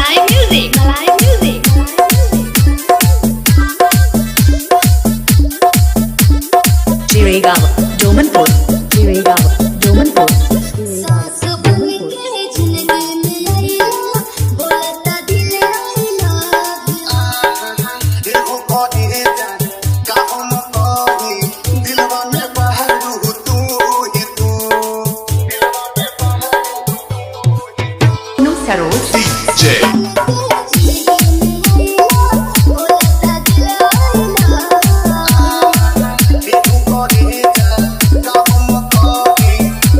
Malay music, Malay music. Jiregaon, Domanpur, Jiregaon, Domanpur. सास बन के जिंदगी में आई बोलता दिल आई लव दिल को कोई जान काहू न कोई दिलवा में बहरू तू ही तू दिलवा में बहरू No Saros, DJ बोलता दिल आई लव दिल को कोई जान काहू न कोई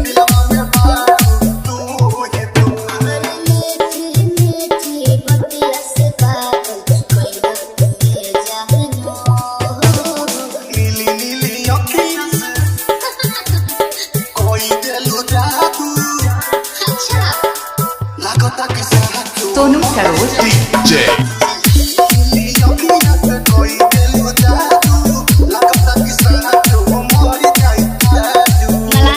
दिलवा में बहरू तू ही तू मीठी मीठी बतिया से बात कोई बात ले जानो नीली नीली अखियां से कोई दिल जादू अच्छा लागता कि साथ Sonu Saros, DJ